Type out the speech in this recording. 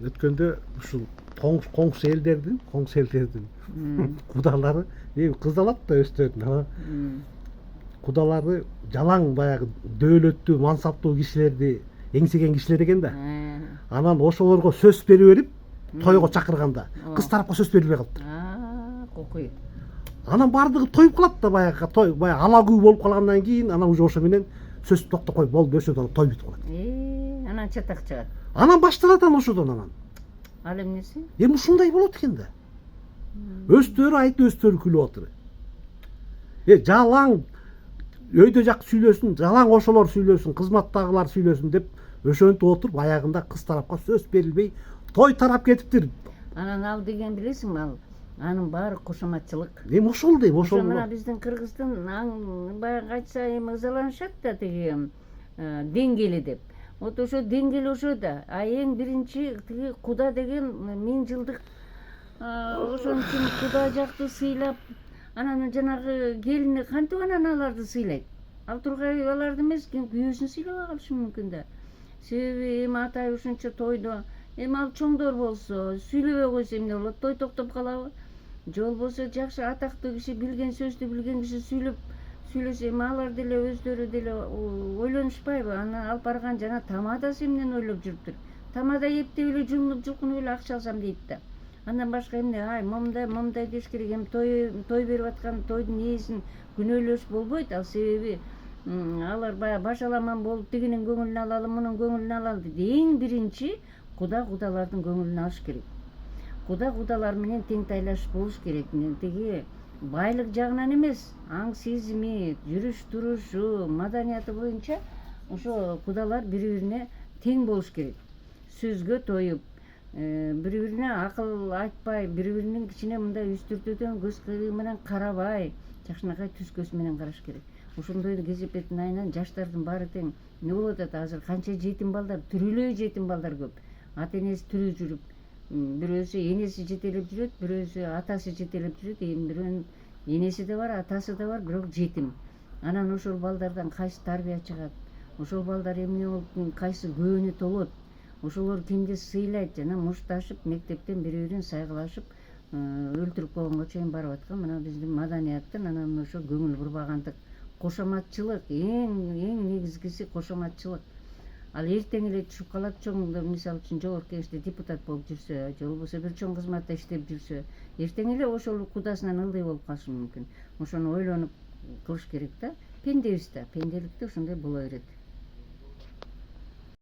өткөндө ушул коңшу элдердин кудалары кыз алат да өстөрүнө кудалары жалаң баягы дөөлөттүү мансаптуу кишилерди эңсеген кишилер экен да. Анан ошолорго сөз берип берип тойго чакырганда кыз тарапка сөз берилбей калыптыр. Кокуй. Анан бардыгы тоюп калат да, баягы той баягы алагүү болуп калгандан кийин анан уже ошо менен сөз токтоп коюп болду өшөдөн той бүтүп калат. Анан чатак чыгат. Анан башталат ошодон анан. Ал эмнеси? Эми ушундай болот экен да. Өздөрү айтып өздөрү күлүп отур. Жалаң өйдө жак сүйлөсүн, жалаң ошолор сүйлөсүн, кызматтагылар сүйлөсүн деп ошентип отуруп аягында кыз тарапка сөз берилбей той тарап кетиптир. Анан ал деген билесиңби, ал анын баары кошоматчылык. Эми ошол дейм, ошол. Мына биздин Кыргыздын баягы айтса эми ызаланышат да тиги деңгели деп. Вот ошо деңгел ошо да. А эң биринчи тиги куда деген 1000 жылдык ошон үчүн куда жакты сыйлап, анан жанагы келини кантип анан аларды сыйлайт? Ал тургай аларды эмес, күйөөсүн сыйлабай калышы мүмкүн да. Себеби эми атай ушунча тойдо, эми ал чоңдор болсо, сүйлөбөй койсо эмне болот? Той токтоп калабы? Же болбосо жакшы атактуу киши, билген сөздү билген киши сүйлөсө, эми алар деле өздөрү деле ойлонушпайбы? Анан алып барган жана тамадасы эмнени ойлоп жүрүптүр? Тамада эптеп эле жумунуп жулкунуп эле акча алсам дейт да. Андан башка эмне? Ай, момундай деш керек. Эми той берип аткан тойдун ээсин күнөөлөш болбойт. Ал себеби алар баягы башаламан болуп тигинин көңүлүн алалы, мунун көңүлүн алалы дейт. Эң биринчи кудалардын көңүлүн алыш керек. Кудалар менен тең тайлаш болуш керек. Тиги байлык жагынан эмес, аң сезими, жүрүш турушу, маданияты боюнча ошо кудалар бири-бирине тең болуш керек. Сөзгө тоюп, бири-бирине акыл айтпай, бири-биринин кичине мындай үстүртөдөн көз кырыы менен карабай, жакшынакай түз көз менен караш керек. Ошондойду кезепеттин айынан жаштардын баары тең. Не болуп атат азыр? Канча жетим балдар, түрүлөй жетим балдар көп. Ата энеси тирүү жүрүп, бирөөсү энеси жетелеп жүрөт, бирөөсү атасы жетелеп жүрөт, эми бирөөнүн энеси да бар, атасы да бар, бирок жетим. Анан ошол балдардан кайсы тарбия чыгат? Ошол балдар эмне болуп, кайсы көөнү толот? Ошолор кимди сыйлайт? Жана мушташып, мектептен бири-бирин сайгылашып, өлтүрүп койгонго чейин барып аткан мына биздин маданияттын анан ошо көңүл бурбагандык, кошоматчылык, эң негизгиси кошоматчылык. Ал эртең эле түшүп калат, чоңдор мисалы үчүн жогорку кеңеште депутат болуп жүрсө, же болбосо бир чоң кызматта иштеп жүрсө, эртең эле ошол кудасынан ылдый болуп калышы мүмкүн. Ошону ойлонуп кылыш керек да. Пендебиз да, пенделикте ошондой боло берет.